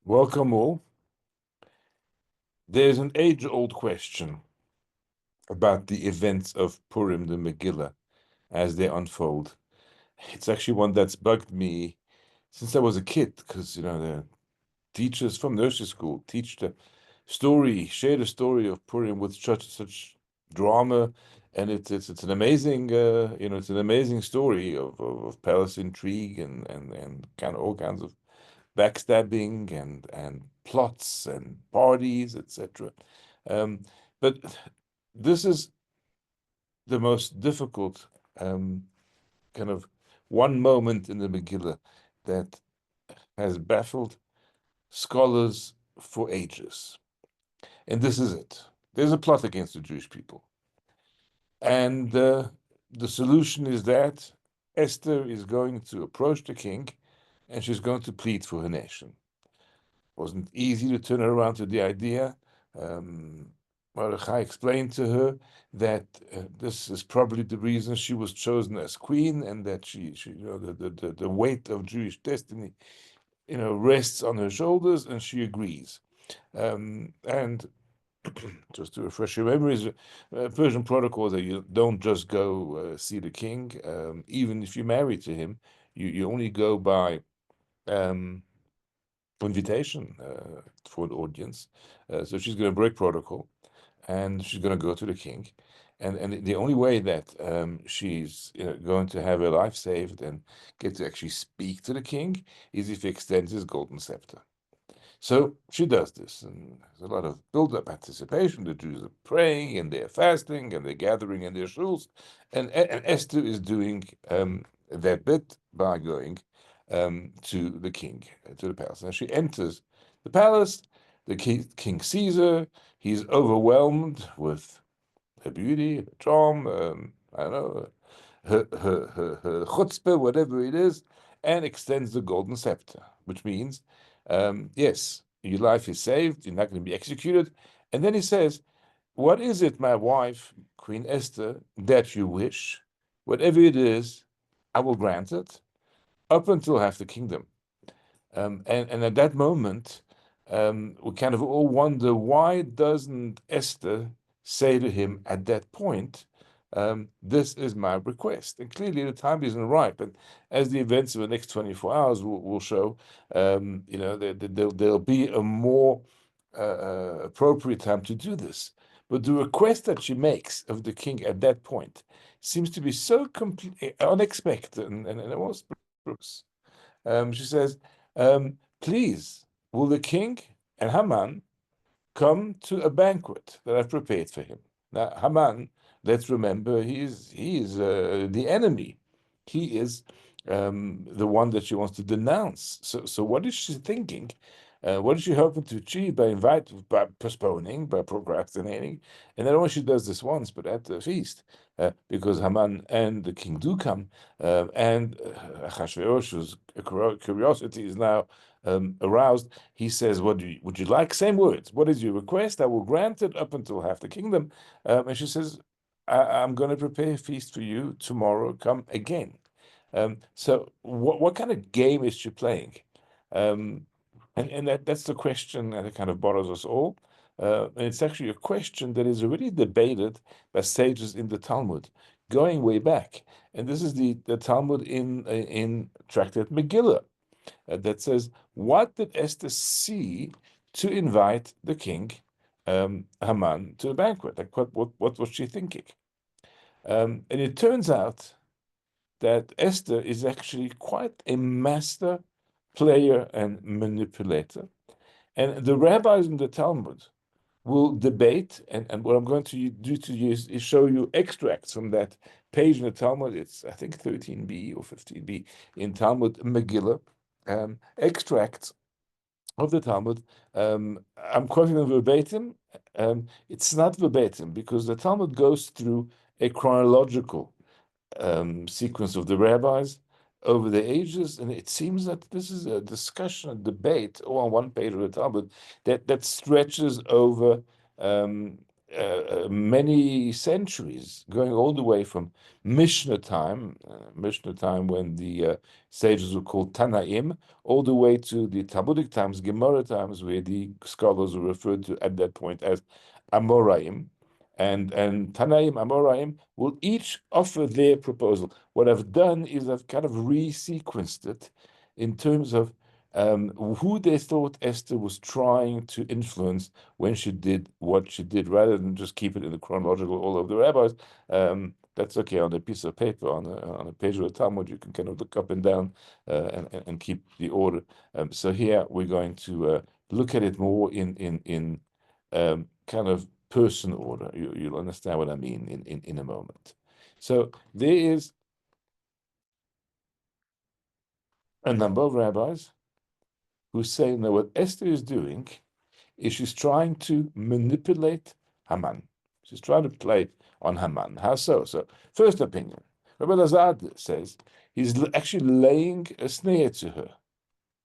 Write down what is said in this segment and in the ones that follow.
Welcome all. There's an age-old question about the events of Purim, the Megillah, as they unfold. It's actually one that's bugged me since I was a kid, because the teachers from nursery school teach the story, share the story of Purim with such drama, and it's an amazing it's an amazing story of palace intrigue and kind of all kinds of backstabbing and plots and parties, etc. Um, but this is the most difficult kind of one moment in the Megillah that has baffled scholars for ages. And this is it. There's a plot against the Jewish people. And the solution is that Esther is going to approach the king and she's going to plead for her nation. Wasn't easy to turn her around to the idea. Mordechai explained to her that this is probably the reason she was chosen as queen, and that she the weight of Jewish destiny, rests on her shoulders, and she agrees. And just to refresh your memories, Persian protocol that you don't just go see the king, even if you're married to him, you only go by invitation for an audience. So she's going to break protocol, and she's going to go to the king. And the only way that she's going to have her life saved and get to actually speak to the king is if he extends his golden scepter. So she does this, and there's a lot of build-up anticipation. The Jews are praying, and they're fasting, and they're gathering in their shuls, and Esther is doing that bit by going to the king, to the palace. Now she enters the palace. The king sees her. He's overwhelmed with her beauty, her charm. I don't know, her chutzpah, whatever it is, and extends the golden scepter, which means, yes, your life is saved. You're not going to be executed. And then he says, "What is it, my wife, Queen Esther, that you wish? Whatever it is, I will grant it, up until half the kingdom." And at that moment, we kind of all wonder, why doesn't Esther say to him at that point, "This is my request"? And clearly the time isn't right. But as the events of the next 24 hours will show, there'll be a more appropriate time to do this. But the request that she makes of the king at that point seems to be so unexpected and almost Bruce. She says, "Please, will the king and Haman come to a banquet that I've prepared for him?" Now, Haman, let's remember, he is the enemy. He is the one that she wants to denounce. So what is she thinking? What is she hoping to achieve by postponing, by procrastinating? And not only she does this once, but at the feast, because Haman and the king do come, and Achashverosh's curiosity is now aroused. He says, would you like?" Same words. "What is your request? I will grant it up until half the kingdom." And she says, I'm going to prepare a feast for you tomorrow. Come again." So what kind of game is she playing? And that's the question that kind of bothers us all. And it's actually a question that is already debated by sages in the Talmud, going way back. And this is the Talmud in Tractate Megillah, that says, what did Esther see to invite the king, Haman, to the banquet? Like, what was she thinking? And it turns out that Esther is actually quite a master player and manipulator. And the rabbis in the Talmud will debate, and what I'm going to do to you is show you extracts from that page in the Talmud. It's, I think, 13b or 15b in Talmud Megillah, extracts of the Talmud. I'm quoting them verbatim. It's not verbatim because the Talmud goes through a chronological sequence of the rabbis over the ages, and it seems that this is a discussion, a debate, all on one page of the Talmud that stretches over many centuries, going all the way from Mishnah time when the sages were called Tanaim, all the way to the Talmudic times, Gemara times, where the scholars were referred to at that point as Amoraim. And Tanaim, Amoraim will each offer their proposal. What I've done is I've kind of resequenced it in terms of who they thought Esther was trying to influence when she did what she did, rather than just keep it in the chronological all of the rabbis. That's okay on a piece of paper, on a page of the Talmud. You can kind of look up and down and keep the order. So here we're going to look at it more in kind of person order. You'll understand what I mean in a moment. So there is a number of rabbis who say, no, what Esther is doing is she's trying to manipulate Haman. She's trying to play on Haman. How so? So, first opinion, Rabbi Lazar says he's actually laying a snare to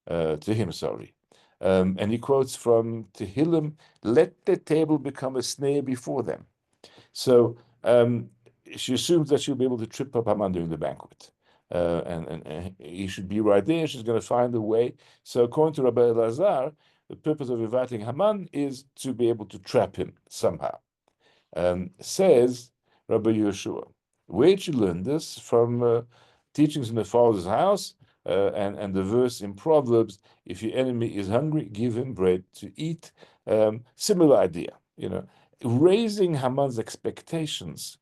her, to him, sorry. And he quotes from Tehillim, let the table become a snare before them. So she assumes that she'll be able to trip up Haman during the banquet. And he should be right there. She's going to find a way. So according to Rabbi Elazar, the purpose of inviting Haman is to be able to trap him somehow. Says Rabbi Yeshua. Where'd you learn this? From teachings in the Father's house and the verse in Proverbs, if your enemy is hungry, give him bread to eat. Similar idea, raising Haman's expectations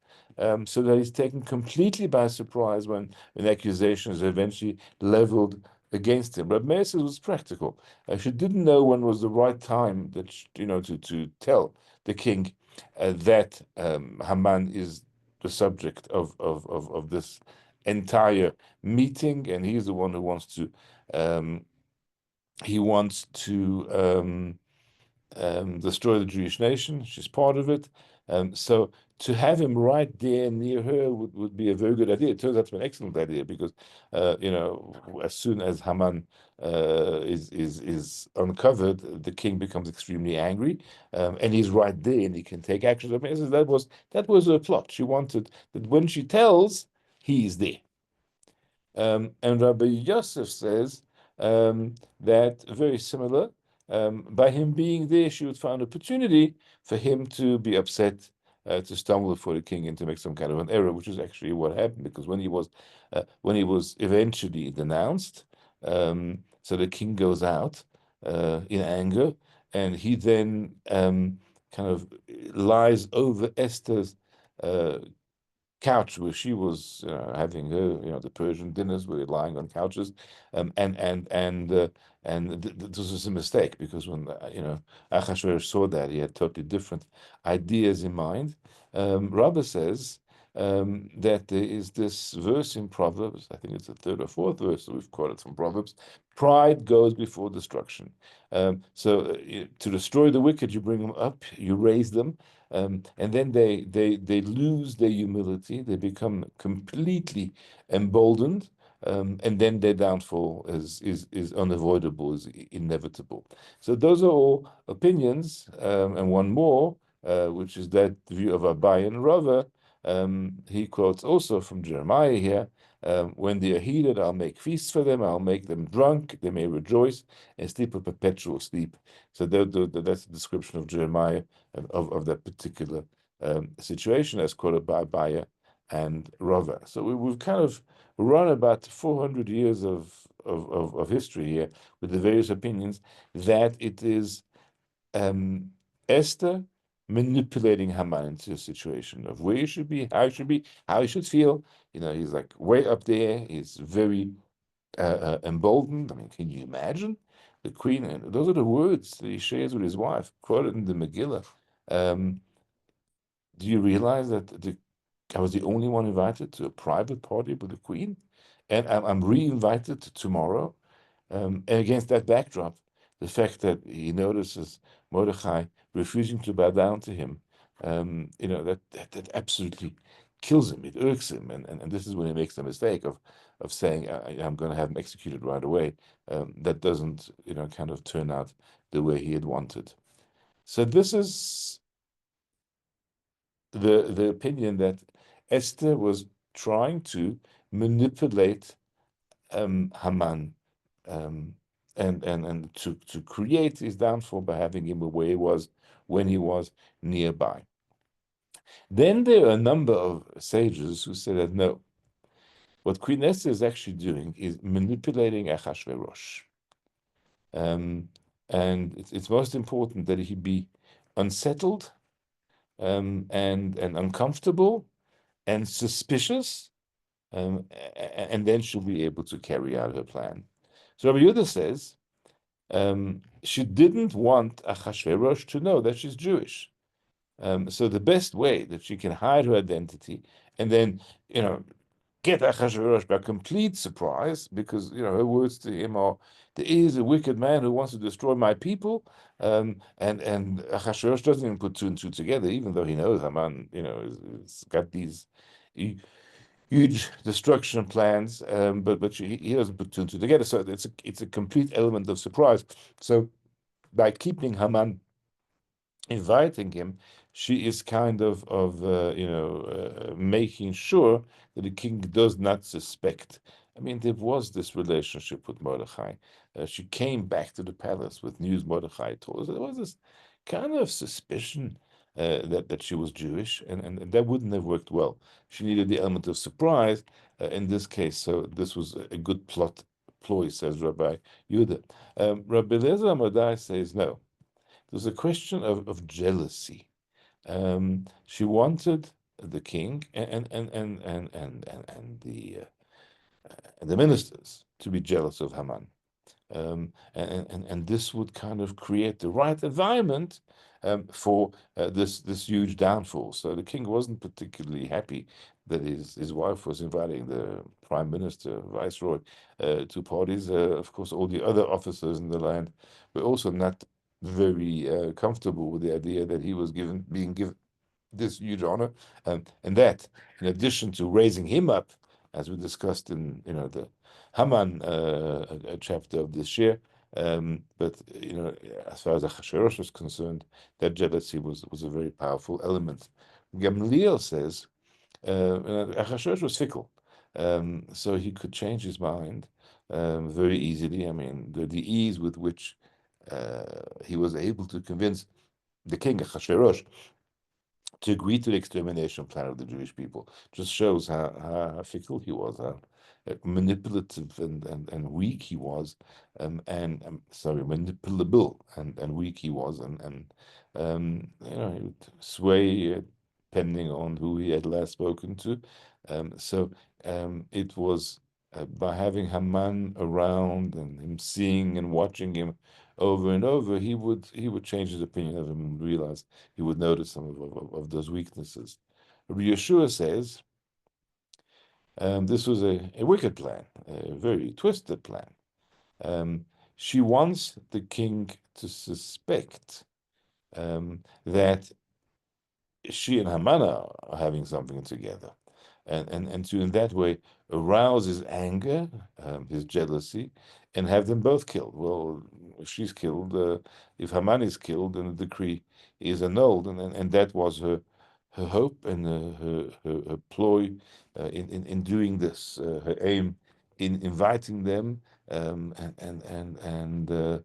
so that he's taken completely by surprise when an accusation is eventually leveled against him. But Meir says it was practical. She didn't know when was the right time that to tell the king that Haman is the subject of this entire meeting, and he's the one who wants to destroy the Jewish nation. She's part of it. So to have him right there near her would be a very good idea. It turns out to be an excellent idea because, as soon as Haman is uncovered, the king becomes extremely angry, and he's right there and he can take action. I mean, that was her plot. She wanted that when she tells, he's there. And Rabbi Yosef says that very similar. By him being there, she would find opportunity for him to be upset, to stumble before the king, and to make some kind of an error, which is actually what happened. Because when he was eventually denounced, so the king goes out in anger, and he then kind of lies over Esther's couch where she was having her, the Persian dinners where they're lying on couches, this was a mistake because when Achashverosh saw that, he had totally different ideas in mind. Rabbah says that there is this verse in Proverbs, I think it's the third or fourth verse that we've quoted from Proverbs, pride goes before destruction. So to destroy the wicked, you bring them up, you raise them, and then they lose their humility. They become completely emboldened, and then their downfall is unavoidable, is inevitable. So those are all opinions, and one more, which is that view of Abai and Rava. He quotes also from Jeremiah here. When they are heated, I'll make feasts for them. I'll make them drunk. They may rejoice and sleep a perpetual sleep. So that's the description of Jeremiah of that particular situation, as quoted by Abaya and Rava. So we've kind of run about 400 years of history here with the various opinions that it is Esther manipulating Haman into a situation of where he should be, how he should be, how he should feel. He's like way up there. He's very emboldened. I mean, can you imagine the queen? And those are the words that he shares with his wife, quoted in the Megillah. Do you realize that I was the only one invited to a private party with the queen, and I'm re-invited tomorrow? And against that backdrop, the fact that he notices Mordechai refusing to bow down to him, that absolutely kills him. It irks him, and this is when he makes the mistake of saying, "I'm going to have him executed right away." That doesn't, kind of turn out the way he had wanted. So this is the opinion that Esther was trying to manipulate Haman, and to create his downfall by having him where he was when he was nearby. Then there are a number of sages who said that no, what Queen Esther is actually doing is manipulating Achashverosh. And it's most important that he be unsettled, and uncomfortable and suspicious, and then she'll be able to carry out her plan. So Rabbi Yehuda says she didn't want Achashverosh to know that she's Jewish. So the best way that she can hide her identity and then, get Achashverosh by complete surprise, because, her words to him are, there is a wicked man who wants to destroy my people. And Achashverosh doesn't even put two and two together, even though he knows Haman, has got these huge destruction plans, but he doesn't put two and two together. So it's a complete element of surprise. So by keeping Haman, inviting him, she is kind of making sure that the king does not suspect. I mean, there was this relationship with Mordechai. She came back to the palace with news Mordechai told us. There was this kind of suspicion that she was Jewish, and that wouldn't have worked well. She needed the element of surprise in this case. So this was a good ploy, says Rabbi Yehuda. Rabbi Eliezer Amadai says no. There's a question of jealousy. She wanted the king and the ministers to be jealous of Haman. And this would kind of create the right environment for this huge downfall. So the king wasn't particularly happy that his wife was inviting the prime minister, viceroy, to parties. Of course, all the other officers in the land were also not very comfortable with the idea that he was being given this huge honor, and that, in addition to raising him up, as we discussed in the Haman chapter of this year. But as far as Achashverosh was concerned, that jealousy was a very powerful element. Gamliel says Achashverosh was fickle, so he could change his mind very easily. I mean, the ease with which he was able to convince the king Achashverosh to agree to the extermination plan of the Jewish people just shows how fickle he was, how manipulative and weak he was, and manipulable and weak he was, and he would sway depending on who he had last spoken to. So it was by having Haman around and him seeing and watching him over and over, he would change his opinion of him and realize he would notice some of those weaknesses. Rabbi Yeshua says this was a wicked plan, a very twisted plan. She wants the king to suspect that she and Haman are having something together, and to in that way arouse his anger, his jealousy, and have them both killed. Well, if she's killed, if Haman is killed, then the decree is annulled, and that was her hope and her ploy in doing this, her aim in inviting them, and the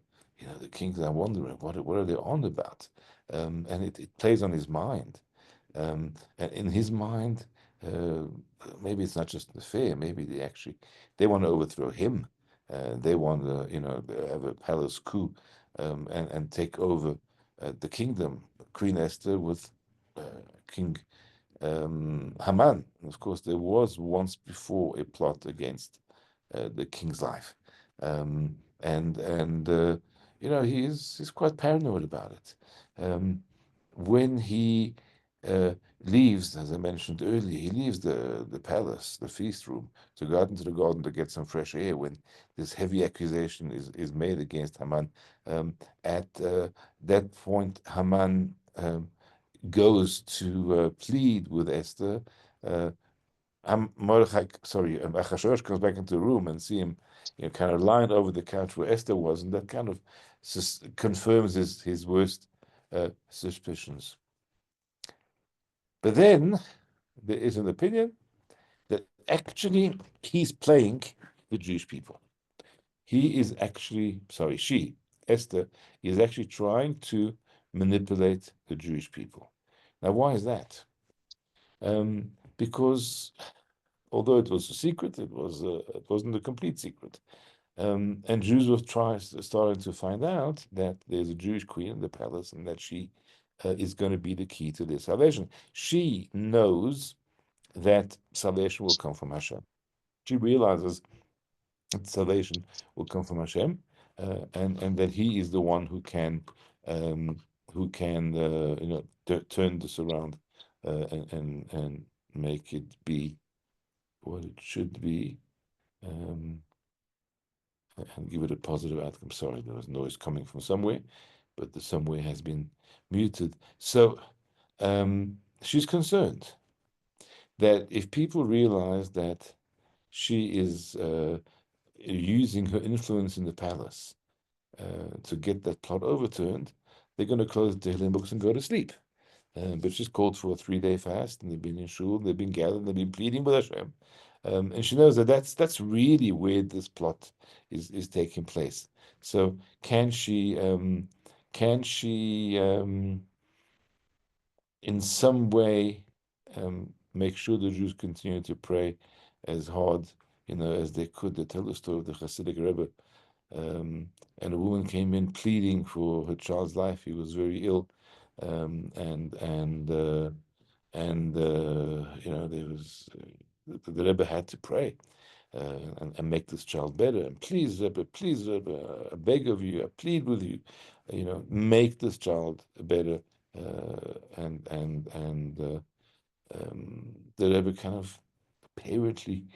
kings are wondering what are they on about, and it plays on his mind. And in his mind, maybe it's not just the fear. Maybe they want to overthrow him. They want to, have a palace coup, and take over the kingdom. Queen Esther with King Haman. Of course, there was once before a plot against the king's life, and he's quite paranoid about it. When he leaves, as I mentioned earlier, he leaves the palace, the feast room, to go out into the garden to get some fresh air when this heavy accusation is made against Haman. At that point, Haman goes to plead with Esther. Achashverosh comes back into the room and see him, kind of lying over the couch where Esther was, and that kind of confirms his worst suspicions. But then there is an opinion that actually he's playing the Jewish people. He is actually, sorry, she, Esther, is actually trying to manipulate the Jewish people. Now, why is that? Because although it was a secret, it wasn't a complete secret. And Jews were starting to find out that there's a Jewish queen in the palace and that she is going to be the key to their salvation. She knows that salvation will come from Hashem. She realizes that salvation will come from Hashem, and that He is the one um, who can turn this around and make it be what it should be. And give it a positive outcome. Sorry, there was noise coming from somewhere, but the somewhere has been muted. So she's concerned that if people realize that she is using her influence in the palace to get that plot overturned, they're going to close the Tehillim books and go to sleep. But she's called for a 3-day fast, and they've been in shul, they've been gathered, they've been pleading with Hashem, and she knows that that's really where this plot is taking place. So can she in some way make sure the Jews continue to pray as hard, as they could? They tell the story of the Hasidic Rebbe, and a woman came in pleading for her child's life. He was very ill, and there was the Rebbe had to pray and make this child better. And please, Rebbe, I beg of you, I plead with you, make this child better. The Rebbe kind of apparently,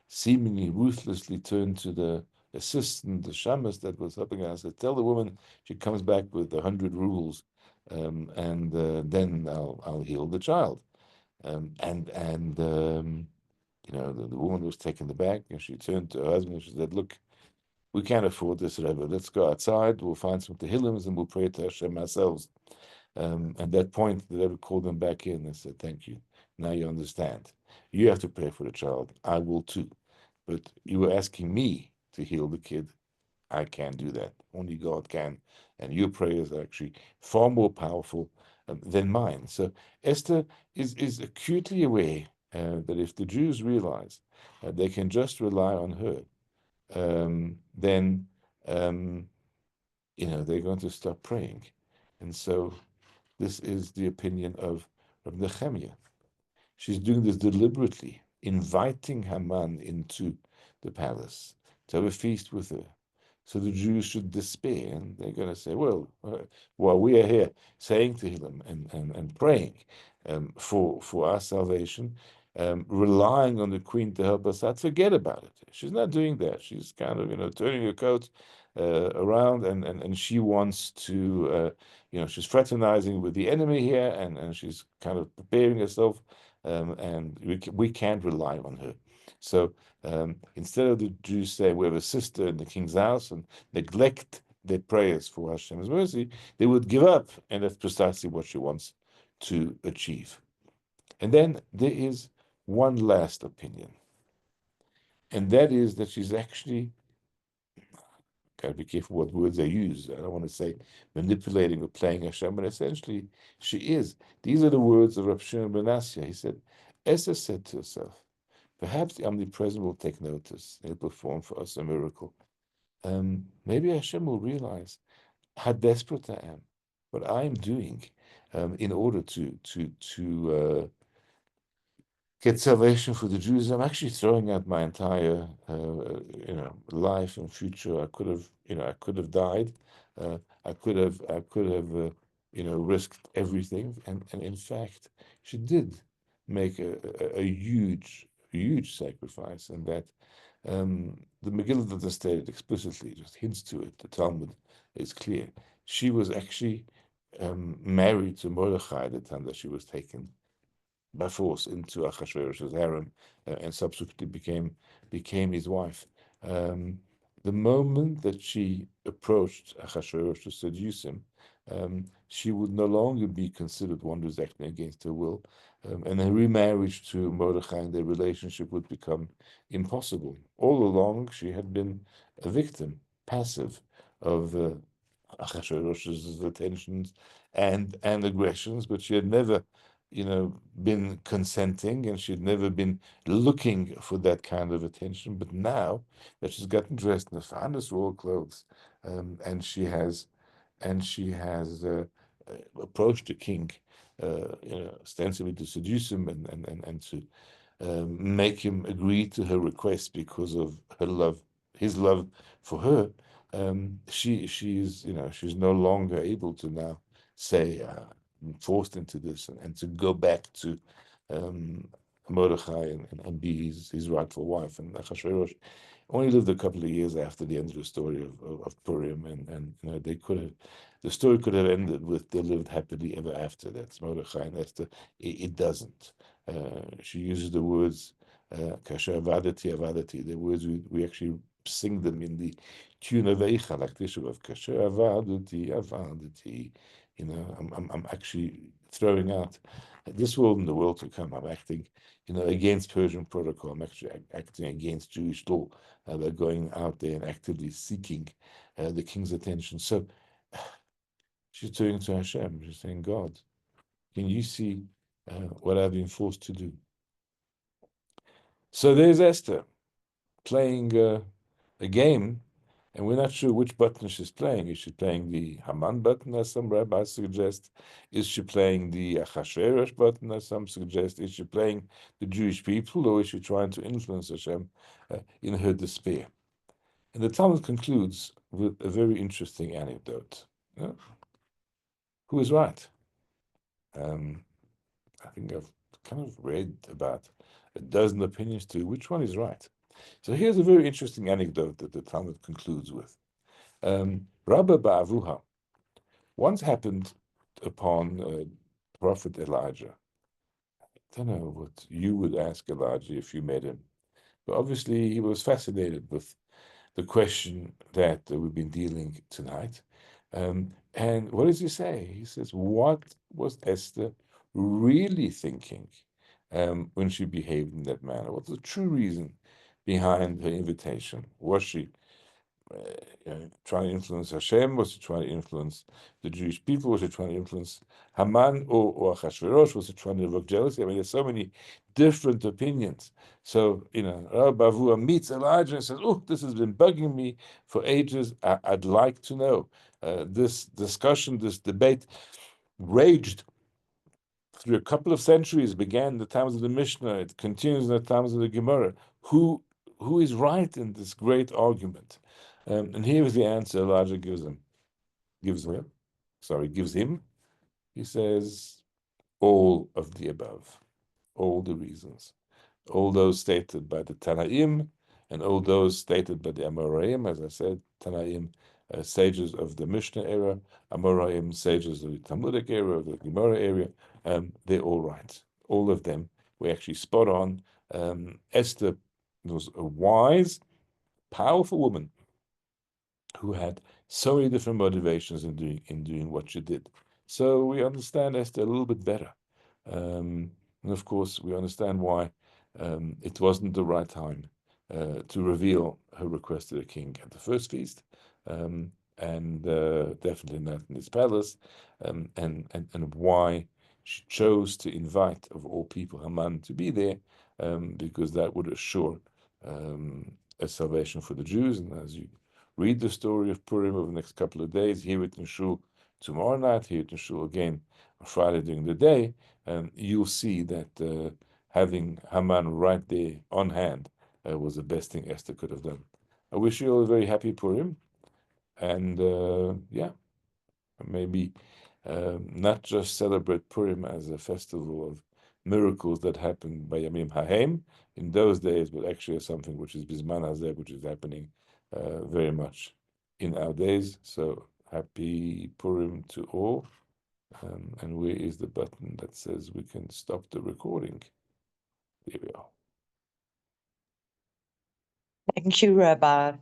seemingly ruthlessly turned to the assistant, the shamus that was helping us, said, tell the woman she comes back with 100 rubles, and then I'll heal the child. The woman was taken aback, and she turned to her husband and she said, look, we can't afford this, Rebbe. Let's go outside, we'll find some Tehillims, and we'll pray to Hashem ourselves. At that point, the Rebbe called them back in and said, thank you. Now you understand. You have to pray for the child. I will too. But you were asking me to heal the kid. I can't do that. Only God can. And your prayers are actually far more powerful than mine. So Esther is acutely aware that if the Jews realize they can just rely on her, then they're going to stop praying. And so this is the opinion of Nehemiah. She's doing this deliberately, inviting Haman into the palace to have a feast with her. So the Jews should despair, and they're going to say, well, while we are here saying to him and praying for our salvation, relying on the queen to help us out, forget about it. She's not doing that. She's kind of, turning her coat around, and she wants to, she's fraternizing with the enemy here, and she's kind of preparing herself, and we can't rely on her. So instead of the Jews saying we have a sister in the king's house and neglect their prayers for Hashem's mercy, they would give up, and that's precisely what she wants to achieve. And then there is one last opinion, and that is that she's actually, got to be careful what words I use. I don't want to say manipulating or playing Hashem, but essentially she is. These are the words of Rav Shimon ben Asya. He said, Esther said to herself, perhaps the Omnipresent will take notice and he'll perform for us a miracle. Maybe Hashem will realize how desperate I am, what I am doing in order to get salvation for the Jews. I'm actually throwing out my entire life and future. I could have died. I could have risked everything, and in fact, she did make a huge sacrifice, and that the Megillah doesn't state it explicitly, just hints to it. The Talmud is clear. She was actually married to Mordechai at the time that she was taken by force into Achashverosh's harem, and subsequently became his wife. The moment that she approached Achashverosh to seduce him, she would no longer be considered one who's acting against her will, and a remarriage to Mordechai and their relationship would become impossible. All along, she had been a victim, passive of Achashverosh's attentions and aggressions, but she had never, been consenting, and she had never been looking for that kind of attention. But now that she's gotten dressed in the finest royal clothes, and she has approached the king, ostensibly to seduce him and to make him agree to her request because of his love for her. She's no longer able to now say, forced into this and to go back to Mordechai and be his rightful wife. And Achashverosh only lived a couple of years after the end of the story of Purim, and the story could have ended with they lived happily ever after. That's Mordechai and Esther. It doesn't. She uses the words kasher avadati avadati. The words we actually sing them in the tune of Eicha, like this of kasher avadati avadati. I'm actually throwing out this world and the world to come. I'm acting, against Persian protocol. I'm actually acting against Jewish law. They're going out there and actively seeking the king's attention. So she's turning to Hashem. She's saying, God, can you see what I've been forced to do? So there's Esther playing a game, and we're not sure which button she's playing. Is she playing the Haman button, as some rabbis suggest? Is she playing the Achashverosh button, as some suggest? Is she playing the Jewish people, or is she trying to influence Hashem in her despair? And the Talmud concludes with a very interesting anecdote. Who is right? I think I've kind of read about a dozen opinions too. Which one is right? So here's a very interesting anecdote that the Talmud concludes with. Rabba Ba'avuha once happened upon Prophet Elijah. I don't know what you would ask Elijah if you met him, but obviously he was fascinated with the question that we've been dealing tonight. And what does he say? He says, what was Esther really thinking when she behaved in that manner? What's the true reason behind her invitation? Was she trying to influence Hashem? Was she trying to influence the Jewish people? Was she trying to influence Haman or Achashverosh? Was she trying to evoke jealousy? I mean, there's so many different opinions. So, Rabbi Bavua meets Elijah and says, oh, this has been bugging me for ages. I'd like to know. This discussion, this debate raged through a couple of centuries, began in the times of the Mishnah, it continues in the times of the Gemara. Who is right in this great argument? And here is the answer Elijah gives him. Gives him. He says, all of the above, all the reasons, all those stated by the Tanaim, and all those stated by the Amoraim. As I said, Tanaim, sages of the Mishnah era, Amoraim, sages of the Talmudic era, of the Gemara area. They're all right. All of them were actually spot on. Esther was a wise, powerful woman who had so many different motivations in doing what she did. So we understand Esther a little bit better. And of course, we understand why it wasn't the right time to reveal her request to the king at the first feast, and definitely not in his palace, and why she chose to invite, of all people, Haman to be there, because that would assure a salvation for the Jews. And as you read the story of Purim over the next couple of days, hear it in Shul tomorrow night, hear it in Shul again on Friday during the day, you'll see that having Haman right there on hand was the best thing Esther could have done. I wish you all a very happy Purim, and maybe not just celebrate Purim as a festival of miracles that happened by Yamim Hahem in those days, but actually as something which is Bizman Hazeh, which is happening very much in our days. So happy Purim to all. And where is the button that says we can stop the recording? There we are. Thank you, Rabbi.